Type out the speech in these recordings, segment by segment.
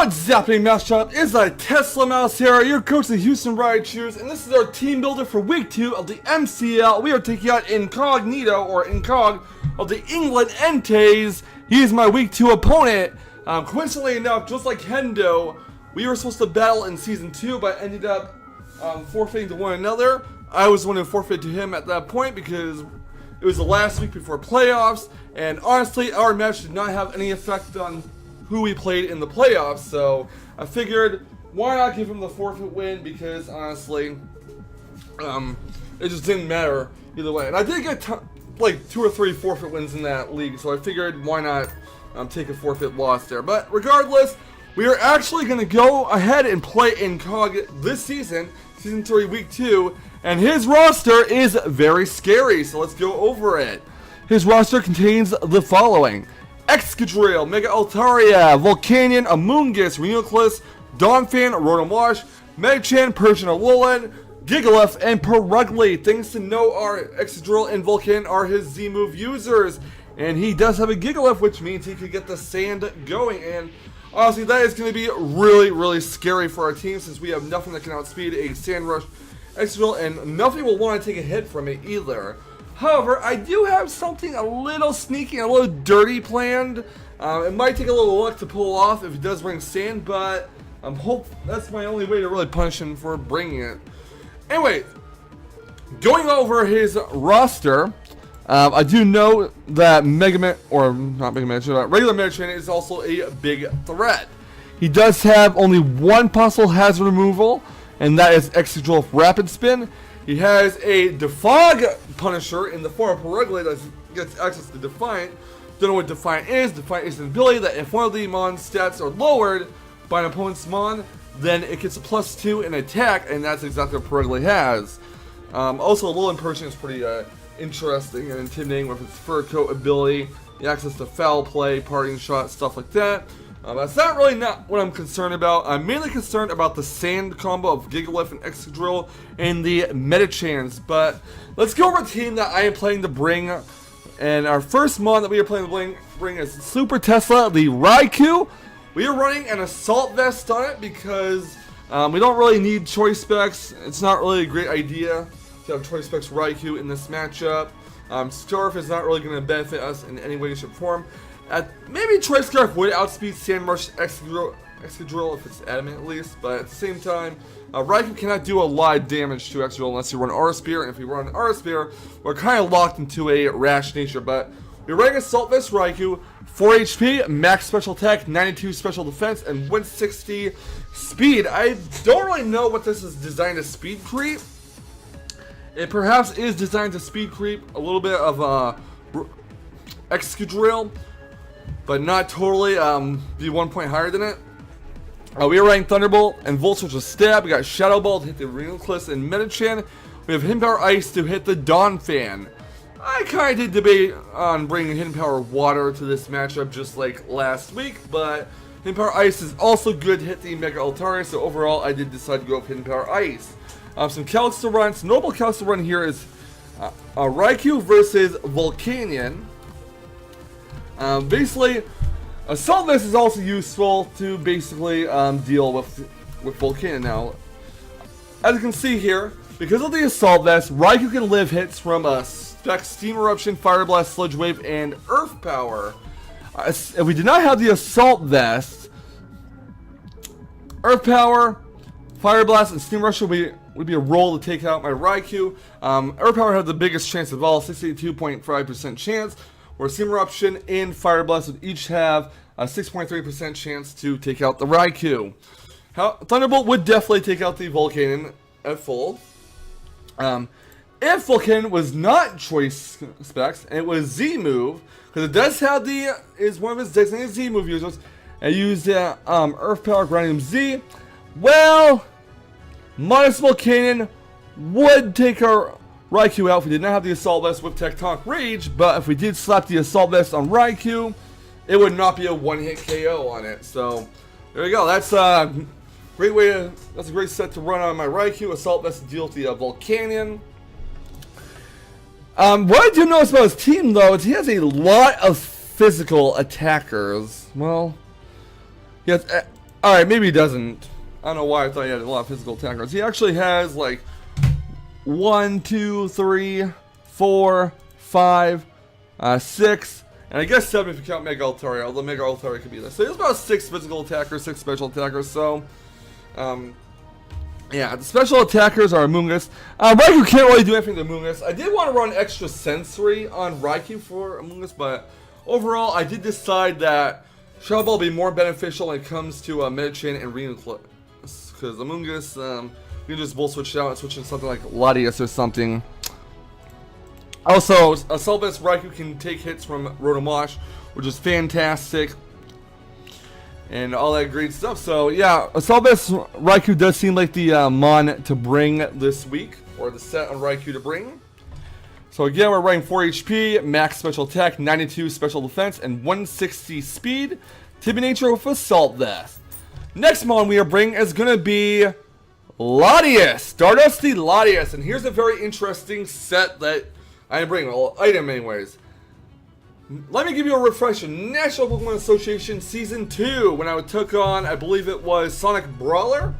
What's happening, Mousetrap? It's a Teslamouse here, your coach of the Houston Riders, and this is our team builder for week 2 of the MCL. We are taking out Incog of the England Enteis. He is my week 2 opponent. Coincidentally enough, just like Hendo, we were supposed to battle in season 2, but ended up forfeiting to one another. I was the one who forfeited to him at that point because it was the last week before playoffs, and honestly, our match did not have any effect on who we played in the playoffs, so I figured why not give him the forfeit win, because honestly, it just didn't matter either way. And I did get like 2 or 3 forfeit wins in that league, so I figured why not take a forfeit loss there. But regardless, we are actually going to go ahead and play Incog this season, season 3, week 2, and his roster is very scary, so let's go over it. His roster contains the following: Excadrill, Mega Altaria, Volcanion, Amoonguss, Reuniclus, Donphan, Rotom Wash, Medicham, Persian Alolan, Gigalef, and Perugly. Things to know are Excadrill and Volcanion are his Z-move users, and he does have a Gigalef, which means he could get the sand going, and honestly, that is going to be really scary for our team, since we have nothing that can outspeed a Sand Rush Excadrill, and nothing will want to take a hit from it either. However, I do have something a little sneaky, a little dirty planned. It might take a little luck to pull off if he does bring sand, but that's my only way to really punish him for bringing it. Anyway, going over his roster, I do know that regular Medicham is also a big threat. He does have only one possible hazard removal, and that is Excadrill Rapid Spin. He has a Defog Punisher in the form of Perugly that gets access to Defiant. Don't know what Defiant is. Defiant is an ability that if one of the Mon stats are lowered by an opponent's Mon, then it gets a +2 in attack, and that's exactly what Perugly has. Also, Alolan Persian is pretty interesting and intimidating with its Fur Coat ability, the access to Foul Play, Parting Shot, stuff like that. That's not really what I'm concerned about. I'm mainly concerned about the sand combo of Gigalef and Excadrill and the Medichams. But let's go over a team that I am planning to bring. And our first Mon that we are planning to bring is Super Tesla, the Raikou. We are running an Assault Vest on it because we don't really need Choice Specs. It's not really a great idea to have Choice Specs Raikou in this matchup. Scarf is not really going to benefit us in any way, shape, or form. Maybe Choice Scarf would outspeed Sand Rush Excadrill if it's adamant at least, but at the same time, Raikou cannot do a lot of damage to Excadrill unless you run Aura Spear, and if we run Aura Spear, we're kind of locked into a rash nature. But we're running Assault Vest Raikou, 4 HP, max special attack, 92 special defense, and 160 speed. I don't really know what this is designed to speed creep. It perhaps is designed to speed creep a little bit of Excadrill, but not totally, be 1 point higher than it. We are running Thunderbolt and Volt Switch with Stab. We got Shadow Ball to hit the Reuniclus and Medicham. We have Hidden Power Ice to hit the Donphan. I kind of did debate on bringing Hidden Power Water to this matchup just like last week, but Hidden Power Ice is also good to hit the Mega Altaria, so overall I did decide to go with Hidden Power Ice. Some calcs to run. Some notable calcs to run here is Raikou versus Volcanion. Basically, Assault Vest is also useful to basically deal with Volcanion. Now, as you can see here, because of the Assault Vest, Raikou can live hits from Specs, Steam Eruption, Fire Blast, Sludge Wave, and Earth Power. If we did not have the Assault Vest, Earth Power, Fire Blast, and Steam Rush would be a roll to take out my Raikou. Earth Power had the biggest chance of all, 62.5% chance, where Steam Eruption and Fire Blast would each have a 6.3% chance to take out the Raikou. Thunderbolt would definitely take out the Volcanion at full. If Volcanion was not Choice Specs, and it was Z-Move, because it does have is one of his designated Z-Move users, and used Earth Power grinding Z, well, Modest Volcanion would take our Raikou out if we did not have the Assault Vest with Tectonic Rage, but if we did slap the Assault Vest on Raikou, it would not be a one-hit KO on it. So there you go. That's a great set to run on my Raikou. Assault Vest to deal with the Volcanion. What I do notice about his team though is he has a lot of physical attackers. Well, he has Alright, maybe he doesn't. I don't know why I thought he had a lot of physical attackers. He actually has like 1, 2, 3, 4, 5, 6, and I guess 7 if you count Mega Altaria, although Mega Altaria could be there. So he has about 6 physical attackers, 6 special attackers, so yeah, the special attackers are Amoonguss. Raikou can't really do anything to Amoonguss. I did want to run extra sensory on Raikou for Amoonguss, but overall I did decide that Shadow Ball will be more beneficial when it comes to Medicham and Reinforce, because Amoonguss, you can just bull switch out and switch into something like Latias or something. Also, Celebius Raikou can take hits from Rotomosh, which is fantastic. And all that great stuff. So, yeah, Celebius Raikou does seem like the Mon to bring this week, or the set on Raikou to bring. So, again, we're running 4 HP, max special attack, 92 special defense, and 160 speed. Timid nature with Assault Vest. Next Mon we are bringing is going to be Latias, Stardusty Latias, and here's a very interesting set that I bring, well, item anyways. Let me give you a refresher. National Pokemon Association Season 2, when I took on, I believe it was Sonic Brawler,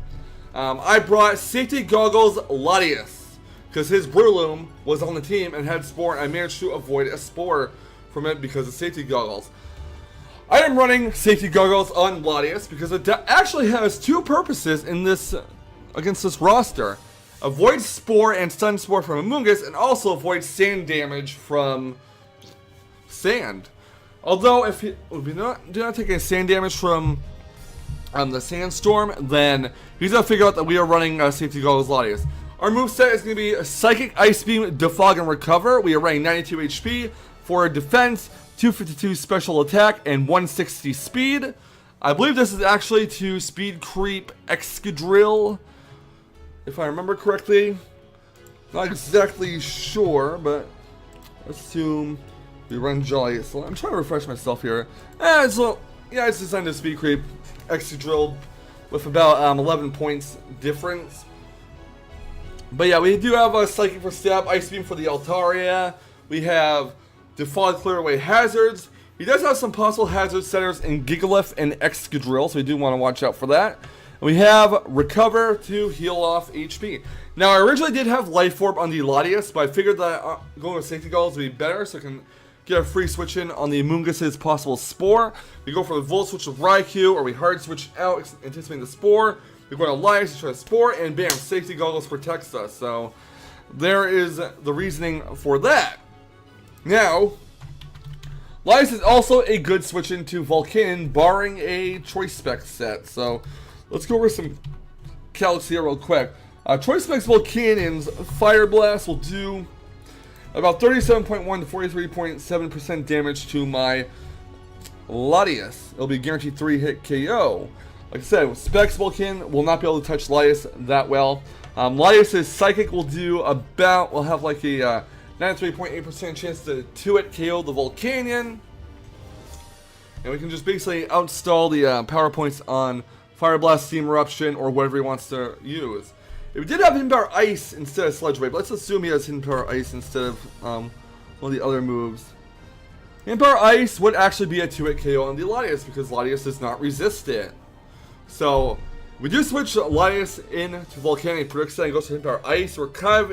I brought Safety Goggles Latias, because his Breloom was on the team and had Spore, and I managed to avoid a Spore from it because of Safety Goggles. I am running Safety Goggles on Latias because it actually has 2 purposes in this against this roster. Avoid Spore and Stun Spore from Amoonguss, and also avoid sand damage from sand. Although if you do not take any sand damage from the Sandstorm, then he's gonna figure out that we are running Safety Goggles Latias. Our moveset is gonna be Psychic, Ice Beam, Defog, and Recover. We are running 92 HP for defense, 252 special attack, and 160 speed. I believe this is actually to speed creep Excadrill, if I remember correctly. Not exactly sure, but let's assume we run Jolly. So I'm trying to refresh myself here. So yeah, it's designed to speed creep Excadrill with about 11 points difference. But yeah, we do have a Psychic for Stab, Ice Beam for the Altaria. We have Defog, Clear Away Hazards. He does have some possible hazard setters in Gigalith and Excadrill, so we do want to watch out for that. And we have Recover to heal off HP. Now, I originally did have Life Orb on the Latias, but I figured that going with Safety Goggles would be better, so I can get a free switch in on the Amoonguss's possible Spore. We go for the Volt Switch with Raikou, or we Hard Switch out, anticipating the Spore. We go to Latias to try the Spore, and bam, Safety Goggles protects us. So, there is the reasoning for that. Now, Latias is also a good switch into Volcanion, barring a Choice Spec set. So, let's go over some calcs here real quick. Choice Specs Volcanion's Fire Blast will do about 37.1 to 43.7% damage to my Latias. It'll be guaranteed 3-hit KO. Like I said, Specs Volcanion will not be able to touch Latias that well. Latias' Psychic will do about, will have like a 93.8% chance to 2-hit KO the Volcanion. And we can just basically outstall the power points on Fire Blast, Steam Eruption, or whatever he wants to use. If we did have Hidden Power Ice instead of Sludge Wave, let's assume he has Hidden Power Ice instead of one of the other moves. Hidden Power Ice would actually be a 2-hit KO on the Latias because Latias does not resist it. So, we do switch Latias into Volcanion Predicts and goes to Hidden Power Ice. We're kind of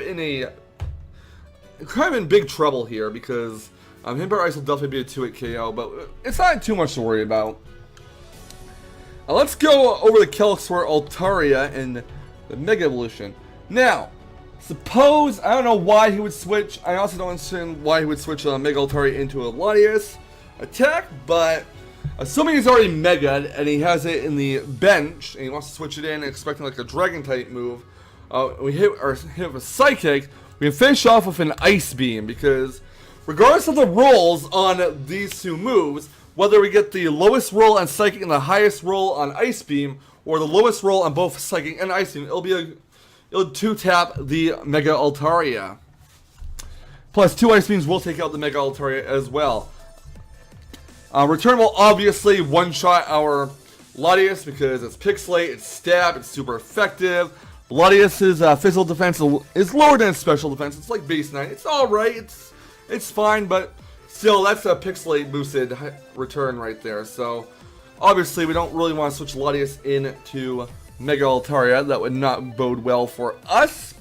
in big trouble here because Hidden Power Ice will definitely be a 2-hit KO, but it's not too much to worry about. Let's go over the calcs for Altaria and the Mega Evolution. Now, suppose, I don't know why he would switch, I also don't understand why he would switch Mega Altaria into a Latias attack, but assuming he's already Mega and he has it in the bench, and he wants to switch it in expecting like a Dragon type move, we hit with a Psychic, we can finish off with an Ice Beam, because regardless of the rolls on these two moves, whether we get the lowest roll on Psychic and the highest roll on Ice Beam, or the lowest roll on both Psychic and Ice Beam, it'll 2-tap the Mega Altaria. Plus, 2 Ice Beams will take out the Mega Altaria as well. Return will obviously one-shot our Latias because it's Pixelate, it's Stab, it's super effective. Latias' physical defense is lower than its special defense. It's like base 9. It's alright, it's fine, but still, that's a Pixelate boosted return right there. So, Obviously, we don't really want to switch Latias into Mega Altaria. That would not bode well for us.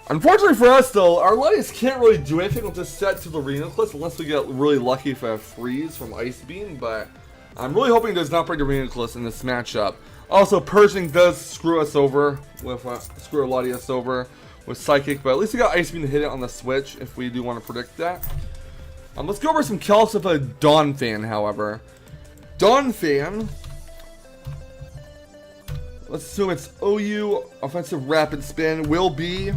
Unfortunately for us, though, our Latias can't really do anything with this set to the Reuniclus unless we get really lucky if I have Freeze from Ice Beam, but I'm really hoping it does not break the Reuniclus in this matchup. Also, Pershing does screw us over with screw Latias over with Psychic, but at least we got Ice Beam to hit it on the switch if we do want to predict that. Let's go over some calcs with a Dawn Fan, however. Dawn Fan, let's assume it's OU Offensive Rapid Spin, will be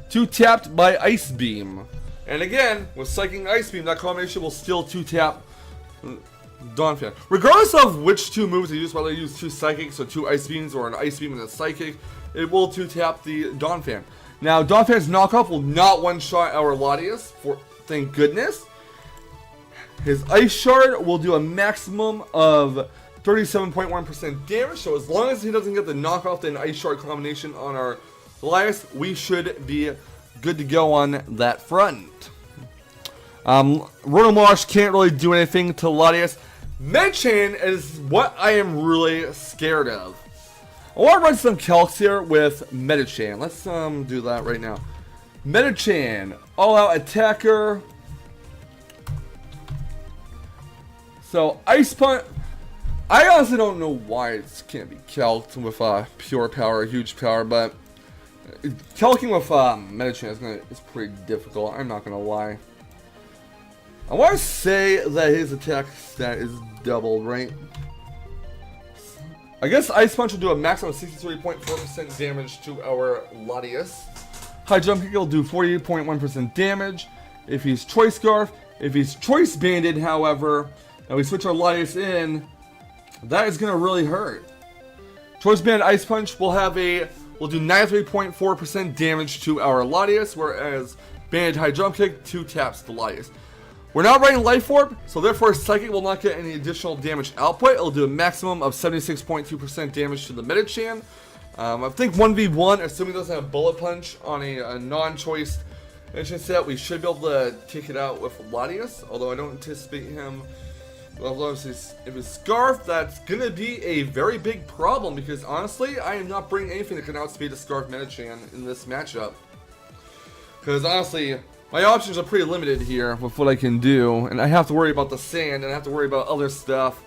2-tapped by Ice Beam. And again, with Psychic Ice Beam, that combination will still 2-tap Dawn Fan. Regardless of which two moves I use, whether I use 2 Psychics or 2 Ice Beams or an Ice Beam and a Psychic, it will 2-tap the Dawn Fan. Now, Dawn Fan's knockoff will not one-shot our Latias, thank goodness. His Ice Shard will do a maximum of 37.1% damage, so as long as he doesn't get the knockoff and Ice Shard combination on our Latias, we should be good to go on that front. Rotomarsh can't really do anything to Latias. Medicham is what I am really scared of. I want to run some calcs here with Medicham. Let's do that right now. Medicham, all-out attacker. So, Ice Punch. I honestly don't know why it can't be calced with pure power, huge power, but calcing with Medicham is pretty difficult. I'm not gonna lie. I want to say that his attack stat is doubled, right? I guess Ice Punch will do a maximum of 63.4% damage to our Latias. High Jump Kick will do 48.1% damage if he's Choice Scarf. If he's Choice Banded, however, and we switch our Latias in, that is going to really hurt. Choice Banded Ice Punch will do 93.4% damage to our Latias, whereas Banded High Jump Kick 2-taps the Latias. We're not running Life Orb, so therefore Psychic will not get any additional damage output. It'll do a maximum of 76.2% damage to the Medicham. I think 1v1, assuming it doesn't have Bullet Punch on a non-choice engine set, we should be able to take it out with Latias, although I don't anticipate him. Well, if it's Scarf, that's going to be a very big problem, because honestly, I am not bringing anything that can outspeed a Scarf Medicham in this matchup. Because honestly, my options are pretty limited here with what I can do, and I have to worry about the sand, and I have to worry about other stuff.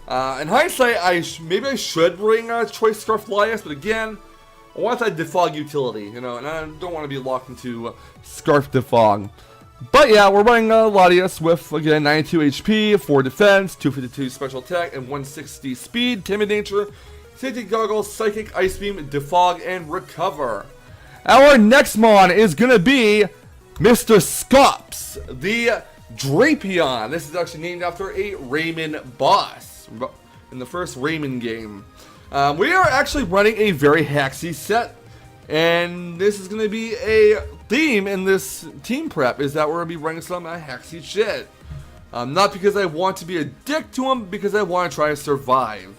In hindsight, maybe I should bring Choice Scarf Latias, but again, I want that Defog utility, you know, and I don't want to be locked into Scarf Defog. But yeah, we're running Latias with, again, 92 HP, 4 defense, 252 special attack, and 160 speed, Timid Nature, Safety Goggles, Psychic, Ice Beam, Defog, and Recover. Our next mon is going to be Mr. Scops, the Drapion. This is actually named after a Rayman boss in the first Rayman game. We are actually running a very hacksy set, and this is going to be a theme in this team prep, is that we're going to be running some hacksy shit. Not because I want to be a dick to him, because I want to try to survive.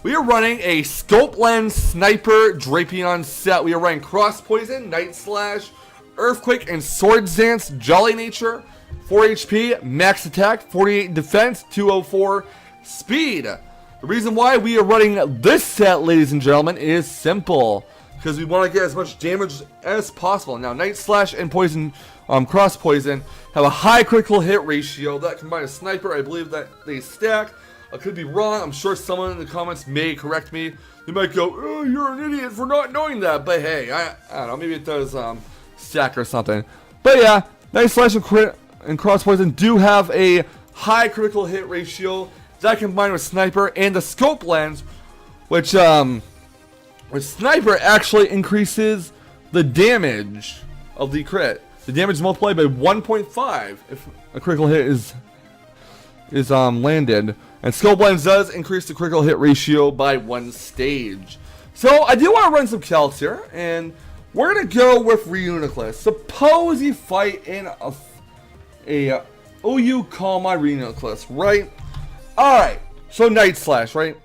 We are running a Scope Lens Sniper Drapion set. We are running Cross Poison, Night Slash, Earthquake, and Sword Zance, Jolly Nature, 4 HP, max attack, 48 defense, 204 speed. The reason why we are running this set, ladies and gentlemen, is simple. Because we want to get as much damage as possible. Now, Night Slash and Poison, Cross Poison have a high critical hit ratio. That combined with Sniper, I believe that they stack. I could be wrong. I'm sure someone in the comments may correct me. They might go, "Oh, you're an idiot for not knowing that." But hey, I don't know. Maybe it does stack or something. But yeah, Night Slash and Cross Poison do have a high critical hit ratio. That combined with Sniper and the Scope Lens, which with Sniper actually increases the damage of the crit. The damage is multiplied by 1.5 if a critical hit is landed. And Scope Lens does increase the critical hit ratio by 1 stage. So I do want to run some calcs here, and we're going to go with Reuniclus. Suppose you fight in a OU Call My Reuniclus, right? Alright, so Night Slash, right?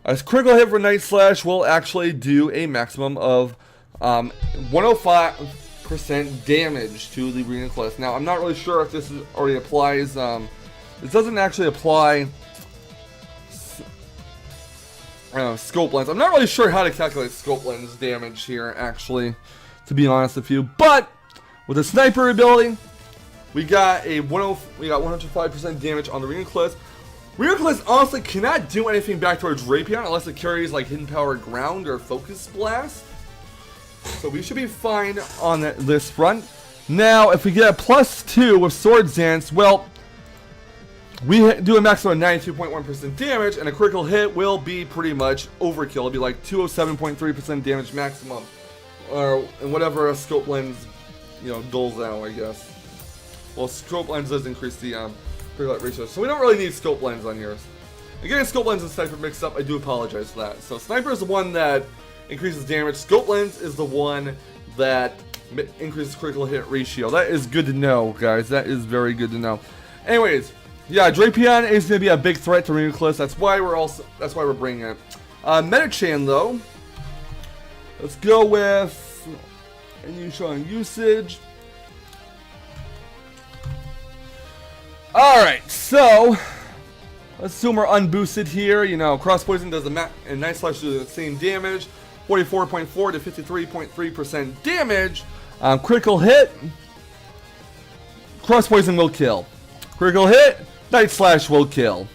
A critical hit for Night Slash will actually do a maximum of 105% damage to the Reuniclus. Now, I'm not really sure if this already applies. It doesn't actually apply scope lens. I'm not really sure how to calculate scope lens damage here, actually, to be honest with you. But with the sniper ability, we got 105% damage on the remixes. Remixes honestly cannot do anything back towards Drapion unless it carries like hidden power ground or focus blast. So we should be fine on this front. Now, if we get a +2 with Sword Dance, well, we do a maximum of 92.1% damage, and a critical hit will be pretty much overkill. It'll be like 207.3% damage maximum, or whatever a scope lens, doles out, I guess. Well, scope lens does increase the critical hit ratio, so we don't really need scope lens on here. Again, scope lens and sniper mixed up. I do apologize for that. So sniper is the one that increases damage. Scope lens is the one that increases critical hit ratio. That is good to know, guys. That is very good to know. Anyways. Yeah, Drapion is going to be a big threat to Remixes. That's why we're bringing it. Metachan though. Let's go with unusual usage. All right, so let's assume we're unboosted here. Cross poison does and Night Slash do the same damage, 44.4 to 53.3% damage. Critical hit. Cross poison will kill. Critical hit. Night Slash will kill.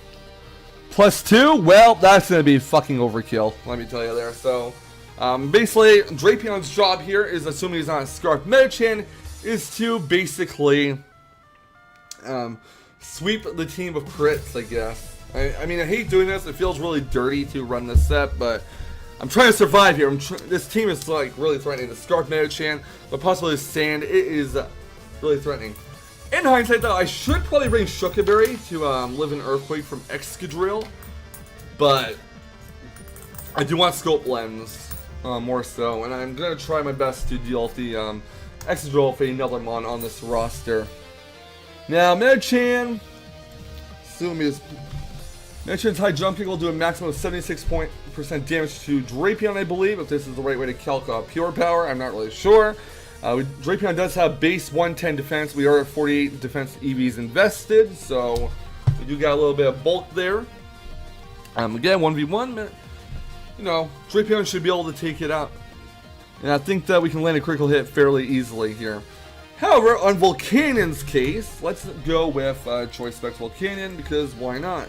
+2, well, that's going to be fucking overkill, let me tell you there. So, basically, Drapion's job here is, assuming he's not a Scarf Metachan, is to basically sweep the team of crits, I guess. I mean, I hate doing this. It feels really dirty to run this set, but I'm trying to survive here. This team is, like, really threatening. The Scarf Metachan, but possibly the Sand, it is really threatening. In hindsight, though, I should probably bring Shookaberry to live in Earthquake from Excadrill, but I do want Scope Lens more so, and I'm going to try my best to deal with the Excadrill with another mon on this roster. Now, Metachan, Metachan's high jump kick will do a maximum of 76% damage to Drapion, I believe, if this is the right way to calculate Pure Power. I'm not really sure. Drapion does have base 110 defense. We are at 48 defense EVs invested, so we do got a little bit of bulk there. Again, 1v1, Drapion should be able to take it out. And I think that we can land a critical hit fairly easily here. However, on Volcanon's case, let's go with Choice Specs Volcanon, because why not?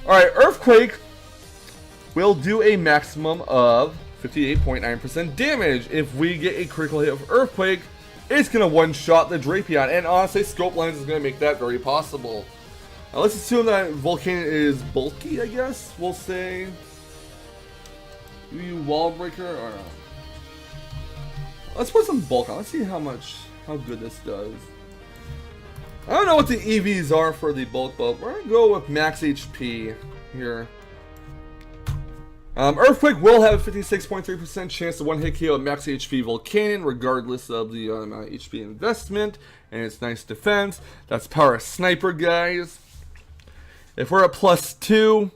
Alright, Earthquake will do a maximum of 58.9% damage. If we get a critical hit of Earthquake, it's going to one-shot the Drapion. And honestly, Scope Lens is going to make that very possible. Now, let's assume that Volcano is bulky, I guess. We'll say... you Wall Breaker? Or... let's put some bulk on. Let's see how good this does. I don't know what the EVs are for the bulk, but we're going to go with max HP here. Earthquake will have a 56.3% chance to one-hit KO at max HP Volcanon, regardless of the amount of HP investment, and it's nice defense. That's power sniper, guys. If we're at +2,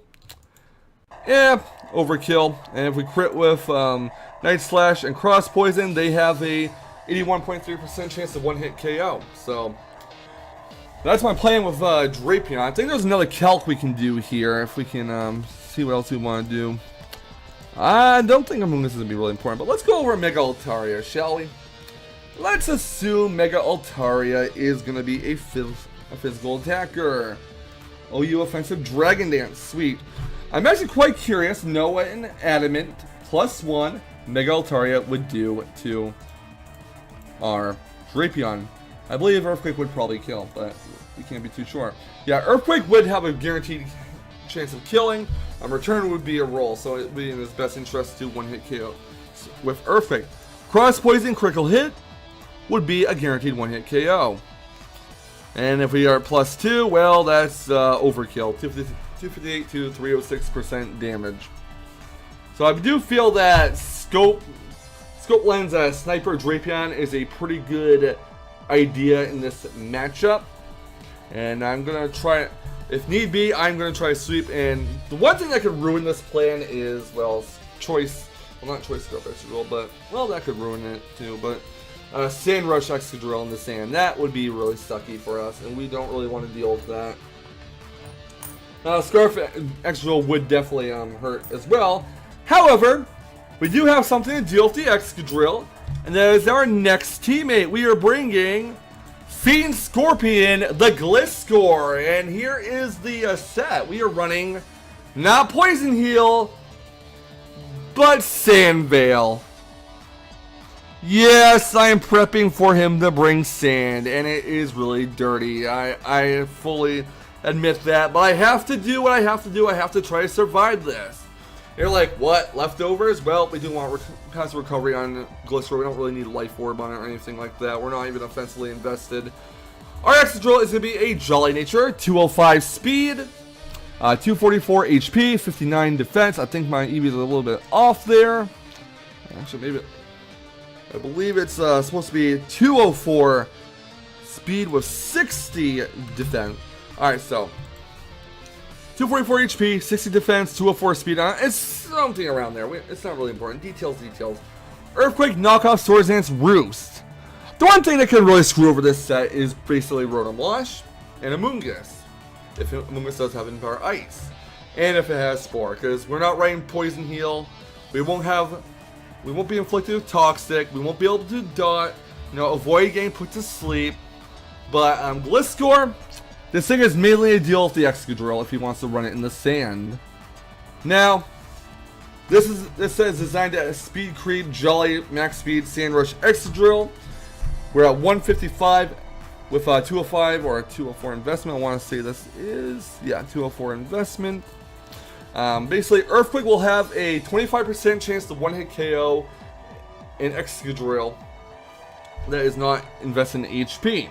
overkill. And if we crit with Night Slash and Cross Poison, they have a 81.3% chance of one-hit KO. So that's my plan with Drapion. I think there's another calc we can do here if we can see what else we want to do. I don't think this is going to be really important, but let's go over Mega Altaria, shall we? Let's assume Mega Altaria is going to be a physical attacker. OU Offensive Dragon Dance, sweet. I'm actually quite curious, Noah and Adamant, +1, Mega Altaria would do to our Drapion. I believe Earthquake would probably kill, but we can't be too sure. Yeah, Earthquake would have a guaranteed chance of killing. Return would be a roll, so it would be in his best interest to one-hit KO with Earthquake. Cross Poison critical hit would be a guaranteed one-hit KO. And if we are at +2, well, that's overkill. 258 to 306% damage. So I do feel that Scope Lens Sniper Drapion is a pretty good idea in this matchup. And I'm going to try, if need be, I'm going to try sweep. And the one thing that could ruin this plan is, well, not Choice Scope Excadrill, but, well, that could ruin it too. But Sand Rush Excadrill in the sand, that would be really sucky for us, and we don't really want to deal with that. Scarf Extra would definitely hurt as well. However, we do have something to deal with the Excadrill, and that is our next teammate. We are bringing Fiend Scorpion, the Gliscor, and here is the set. We are running not Poison Heal, but Sand Veil. Yes, I am prepping for him to bring sand, and it is really dirty. I fully admit that, but I have to do what I have to do. I have to try to survive this. You're like, what? Leftovers? Well, we do want passive recovery on Gliscor. We don't really need Life Orb on it or anything like that. We're not even offensively invested. Our Excadrill is going to be a Jolly Nature, 205 speed, 244 HP, 59 defense. I think my EV is a little bit off there. Actually, maybe... I believe it's supposed to be 204 speed with 60 defense. Alright, so 244 HP, 60 defense, 204 speed. It's something around there. It's not really important. Details. Earthquake, knockoff, Swords Dance, Roost. The one thing that can really screw over this set is basically Rotom Wash and Amoonguss. If Amoonguss does have Empower Ice. And if it has Spore. Because we're not writing Poison Heal. We won't be inflicted with Toxic. We won't be able to dot, avoid getting put to sleep. But Gliscor, this thing is mainly a deal with the Excadrill if he wants to run it in the sand. Now, this set is designed at Speed Creep, Jolly, Max Speed, Sand Rush, Excadrill. We're at 155 with 205 or a 204 investment. I want to say this is, 204 investment. Basically, Earthquake will have a 25% chance to one-hit KO an Excadrill that is not invested in HP.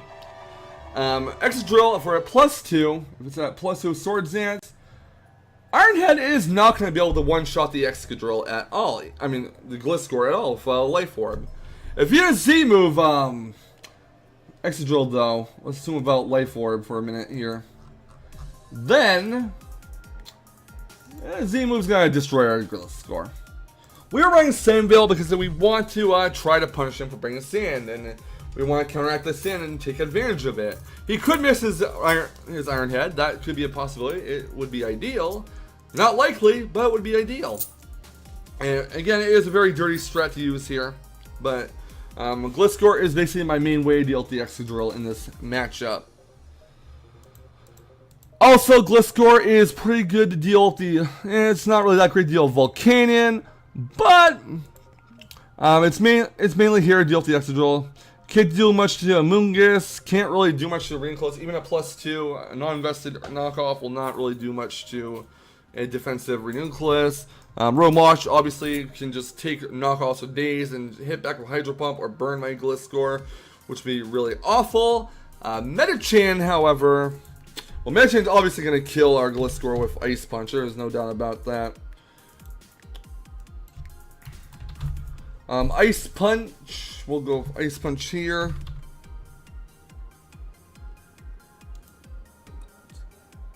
Excadrill, if we're at +2, if it's at +2 Swords Dance, Ironhead is not going to be able to one-shot the Excadrill at all. I mean, the Gliscor at all with Life Orb. If you Z-move Excadrill, though, let's assume about Life Orb for a minute here, then Z-move's going to destroy our Gliscor. We are running Sand Veil because we want to try to punish him for bringing sand, and we want to counteract the sand and take advantage of it. He could miss his Iron Head. That could be a possibility. It would be ideal. Not likely, but it would be ideal. And again, it is a very dirty strat to use here, but Gliscor is basically my main way to deal with the Excadrill in this matchup. Also, Gliscor is pretty good to deal with the... it's not really that great to deal with Volcanion, but it's mainly here to deal with the Excadrill. Can't do much to Amoonguss, can't really do much to Rainclose. Even a +2, a non-invested knockoff will not really do much to a defensive Rainclose. Rotom Wash obviously can just take knockoffs for days and hit back with Hydro Pump or burn my Gliscor, which would be really awful. Metachan, however... Well, Metachan's obviously going to kill our Gliscor with Ice Punch. There's no doubt about that. Ice Punch. We'll go with Ice Punch here.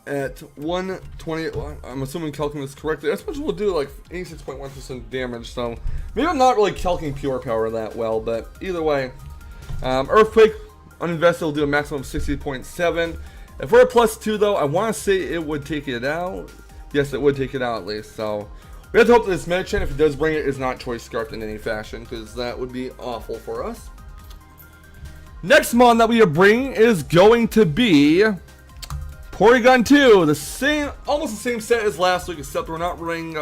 At 120, I'm assuming calculating this correctly. Ice Punch will do like 86.1% damage, so maybe I'm not really calculating Pure Power that well, but either way. Earthquake, uninvested, will do a maximum of 60.7. If we're at +2 though, I want to say it would take it out. Yes, it would take it out at least, so we have to hope that this Metachan, if it does bring it, is not Choice Scarfed in any fashion, because that would be awful for us. Next mon that we are bringing is going to be Porygon 2, almost the same set as last week, except we're not running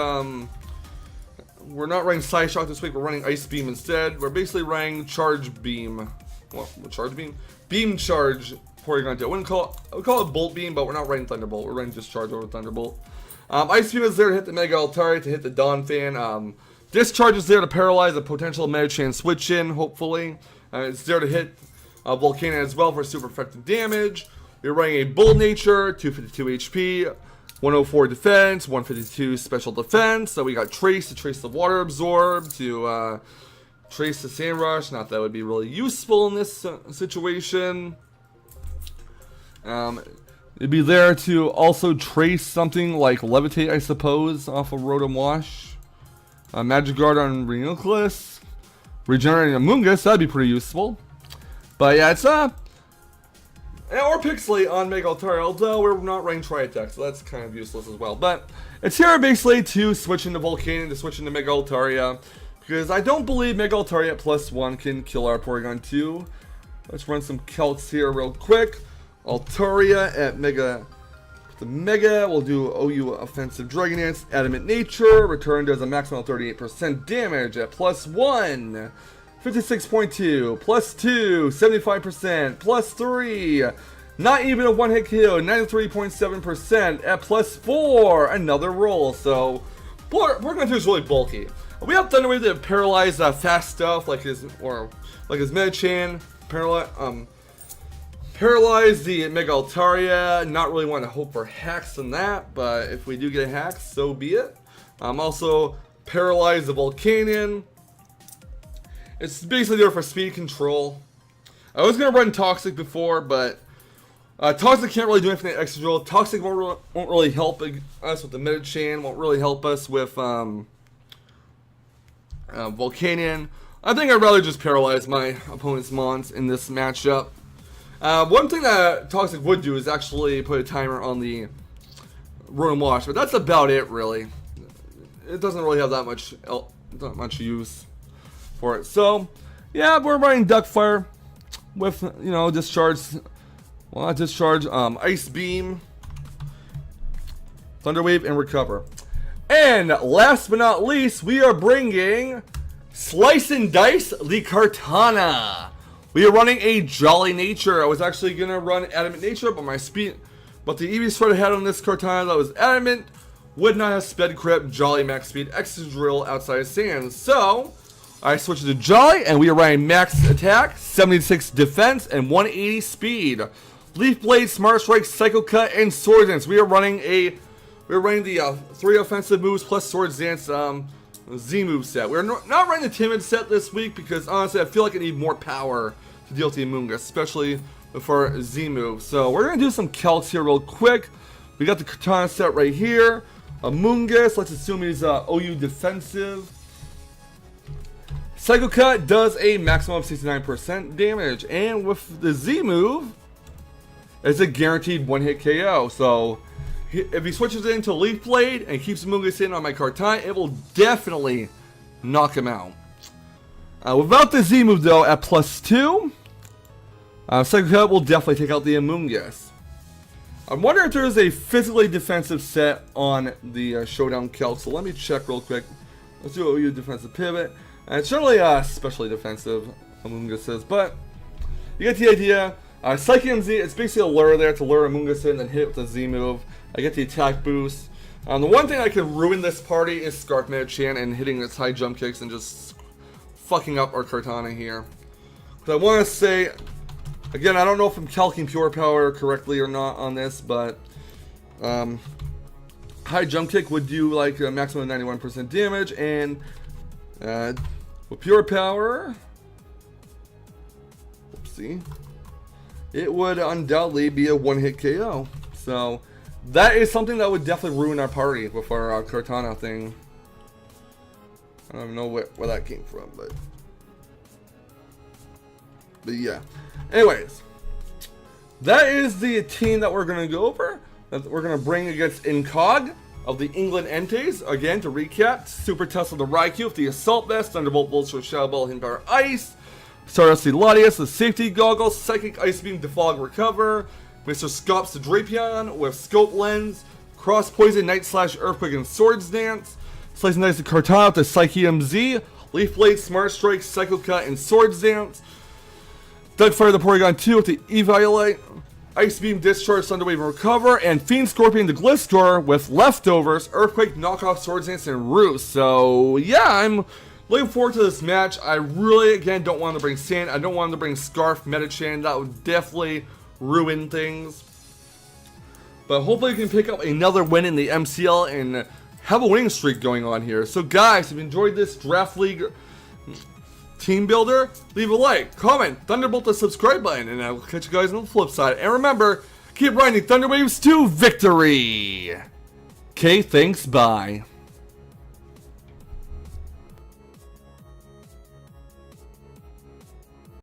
Psyshock this week. We're running Ice Beam instead. We're basically running Charge Beam. What Charge Beam? Beam Charge Porygon 2. I would call it Bolt Beam, but we're not running Thunderbolt. We're running Discharge over Thunderbolt. Ice Beam is there to hit the Mega Altari, to hit the Donphan. Discharge is there to paralyze a potential Metachan switch in, hopefully. It's there to hit Volcanion as well for super effective damage. We're running a Bull Nature, 252 HP, 104 defense, 152 special defense. So we got Trace to trace the Water Absorb, to trace the Sand Rush. Not that would be really useful in this situation. It'd be there to also trace something like Levitate, I suppose, off of Rotom Wash. Magic Guard on Rainclose. Regenerating Amoonguss, that'd be pretty useful. But yeah, or Pixelate on Mega Altaria, although we're not running Tri-Attack, so that's kind of useless as well. But it's here basically to switch into Volcanion, to switch into Mega Altaria, because I don't believe Mega Altaria at +1 can kill our Porygon 2. Let's run some calcs here real quick. Altaria at Mega. The Mega will do OU Offensive Dragon Dance, Adamant Nature, return does a maximum 38% damage at +1. 56.2, +2, 75%, +3, not even a one-hit KO, 93.7% at +4, another roll. So, Porygon 2 is really bulky. We have Thunderwave that paralyze fast stuff like his Medicham, paralyze the Mega Altaria. Not really want to hope for hacks on that, but if we do get hacks, so be it. Also, paralyze the Volcanion. It's basically there for speed control. I was going to run Toxic before, but Toxic can't really do anything extra drill. Toxic won't really help us with the Medicham, won't really help us with Volcanion. I think I'd rather just paralyze my opponent's Mons in this matchup. One thing that Toxic would do is actually put a timer on the Rotom Wash, but that's about it, really. It doesn't really have that much use for it. So, yeah, we're running Duckfire with, discharge, well, not discharge, Ice Beam, Thunderwave, and Recover. And last but not least, we are bringing Slice and Dice the Kartana. We are running a Jolly Nature. I was actually gonna run Adamant Nature, but the EV spread I had on this Kartana that was Adamant would not have Sped Crip, Jolly Max Speed, Extra Drill outside of Sands. So I switched to Jolly, and we are running Max Attack, 76 Defense, and 180 Speed. Leaf Blade, Smart Strike, Psycho Cut, and Sword Dance. We are running the 3 offensive moves plus Sword Dance Z move set. We're not running the Timid set this week because honestly I feel like I need more power to deal with the Amoonguss, especially for Z move. So we're gonna do some calcs here real quick. We got the Kartana set right here. Amoonguss, let's assume he's OU defensive. Psycho Cut does a maximum of 69% damage, and with the Z move, it's a guaranteed one-hit KO. So if he switches it into Leaf Blade and keeps Amoonguss in on my Kartana, it will definitely knock him out. Without the Z move though, at +2, Psycho Cut will definitely take out the Amoonguss. I'm wondering if there is a physically defensive set on the Showdown Calc, so let me check real quick. Let's do OU defensive pivot. And it's certainly especially defensive, Amoonguss says, but you get the idea. Psychic Z, it's basically a lure there to lure Amoonguss in and then hit it with the Z move. I get the attack boost. The one thing that can ruin this party is Scarf Medicham and hitting its high jump kicks and just fucking up our Kartana here. But I want to say, again, I don't know if I'm calculating Pure Power correctly or not on this, but high jump kick would do like a maximum 91% damage, and with Pure Power, oopsie, it would undoubtedly be a one-hit KO. So that is something that would definitely ruin our party with our Kartana thing. I don't know where that came from, but yeah. Anyways, that is the team that we're going to go over, that we're going to bring against Incog of the England Enteis. Again, to recap, Super Tesla the Raikou with the Assault Vest, Thunderbolt Bolts for Shadow Ball, Hidden Power Ice, Stardust the Latias, the Safety Goggles, Psychic Ice Beam, Defog Recover, Mr. Scops the Drapion with Scope Lens, Cross Poison, Night Slash, Earthquake, and Swords Dance, Slice and Dice the Kartana with the Psychium Z, Leaf Blade, Smart Strike, Psycho Cut, and Swords Dance, Duckfire the Porygon 2 with the Evaluate, Ice Beam, Discharge, Thunderwave, and Recover, and Fiend Scorpion the Gliscor with Leftovers, Earthquake, Knockoff, Swords Dance, and Roost. So yeah, I'm looking forward to this match. I really, again, don't want to bring Sand. I don't want to bring Scarf Medicham. That would definitely ruin things. But hopefully we can pick up another win in the MCL and have a winning streak going on here. So guys, if you enjoyed this Draft League team builder, leave a like, comment, Thunderbolt the subscribe button, and I will catch you guys on the flip side. And remember, keep riding Thunder Waves to victory! Okay, thanks, bye.